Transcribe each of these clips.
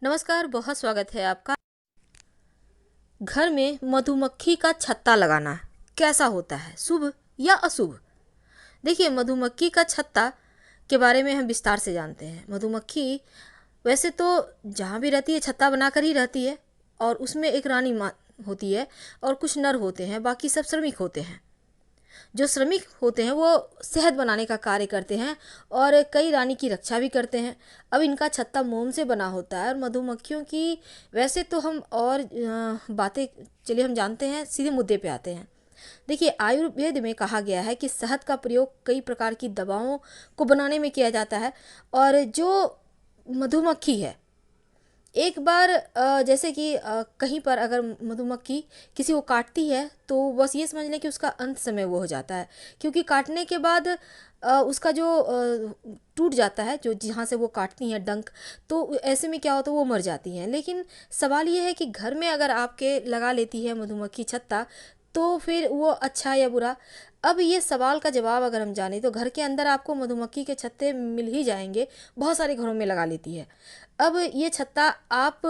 नमस्कार, बहुत स्वागत है आपका। घर में मधुमक्खी का छत्ता लगाना कैसा होता है, शुभ या अशुभ? देखिए, मधुमक्खी का छत्ता के बारे में हम विस्तार से जानते हैं। मधुमक्खी वैसे तो जहाँ भी रहती है छत्ता बनाकर ही रहती है, और उसमें एक रानी माँ होती है और कुछ नर होते हैं, बाकी सब श्रमिक होते हैं। जो श्रमिक होते हैं वो शहद बनाने का कार्य करते हैं और कई रानी की रक्षा भी करते हैं। अब इनका छत्ता मोम से बना होता है। और मधुमक्खियों की वैसे तो हम और बातें, चलिए हम जानते हैं, सीधे मुद्दे पे आते हैं। देखिए, आयुर्वेद में कहा गया है कि शहद का प्रयोग कई प्रकार की दवाओं को बनाने में किया जाता है। और जो मधुमक्खी है, एक बार जैसे कि कहीं पर अगर मधुमक्खी किसी को काटती है तो बस ये समझ लें कि उसका अंत समय वो हो जाता है, क्योंकि काटने के बाद उसका जो टूट जाता है, जो जहाँ से वो काटती हैं डंक, तो ऐसे में क्या होता है, वो मर जाती हैं। लेकिन सवाल ये है कि घर में अगर आपके लगा लेती है मधुमक्खी छत्ता, तो फिर वो अच्छा या बुरा? अब ये सवाल का जवाब अगर हम जाने तो घर के अंदर आपको मधुमक्खी के छत्ते मिल ही जाएंगे। बहुत सारे घरों में लगा लेती है। अब ये छत्ता आप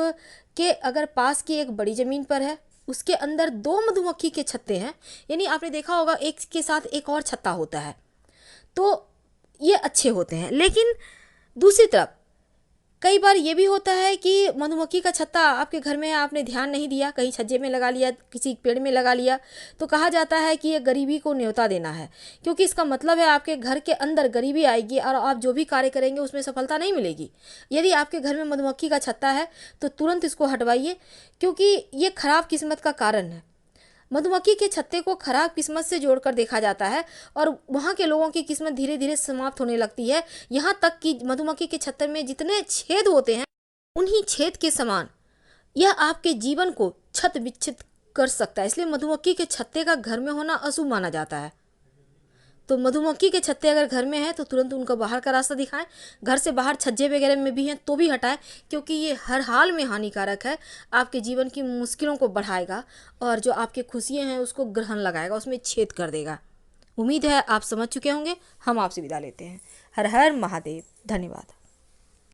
के अगर पास की एक बड़ी ज़मीन पर है, उसके अंदर दो मधुमक्खी के छत्ते हैं, यानी आपने देखा होगा एक के साथ एक और छत्ता होता है, तो ये अच्छे होते हैं। लेकिन दूसरी तरफ कई बार ये भी होता है कि मधुमक्खी का छत्ता आपके घर में है, आपने ध्यान नहीं दिया, कहीं छज्जे में लगा लिया, किसी पेड़ में लगा लिया, तो कहा जाता है कि ये गरीबी को न्योता देना है, क्योंकि इसका मतलब है आपके घर के अंदर गरीबी आएगी और आप जो भी कार्य करेंगे उसमें सफलता नहीं मिलेगी। यदि आपके घर में मधुमक्खी का छत्ता है तो तुरंत इसको हटवाइए, क्योंकि ये खराब किस्मत का कारण है। मधुमक्खी के छत्ते को खराब किस्मत से जोड़कर देखा जाता है और वहाँ के लोगों की किस्मत धीरे धीरे समाप्त होने लगती है। यहाँ तक कि मधुमक्खी के छत्ते में जितने छेद होते हैं, उन्हीं छेद के समान यह आपके जीवन को छत विच्छित कर सकता है। इसलिए मधुमक्खी के छत्ते का घर में होना अशुभ माना जाता है। तो मधुमक्खी के छत्ते अगर घर में है तो तुरंत उनको बाहर का रास्ता दिखाएं। घर से बाहर छज्जे वगैरह में भी हैं तो भी हटाएं, क्योंकि ये हर हाल में हानिकारक है, आपके जीवन की मुश्किलों को बढ़ाएगा और जो आपकी खुशियाँ हैं उसको ग्रहण लगाएगा, उसमें छेद कर देगा। उम्मीद है आप समझ चुके होंगे। हम आपसे विदा लेते हैं। हर हर महादेव। धन्यवाद।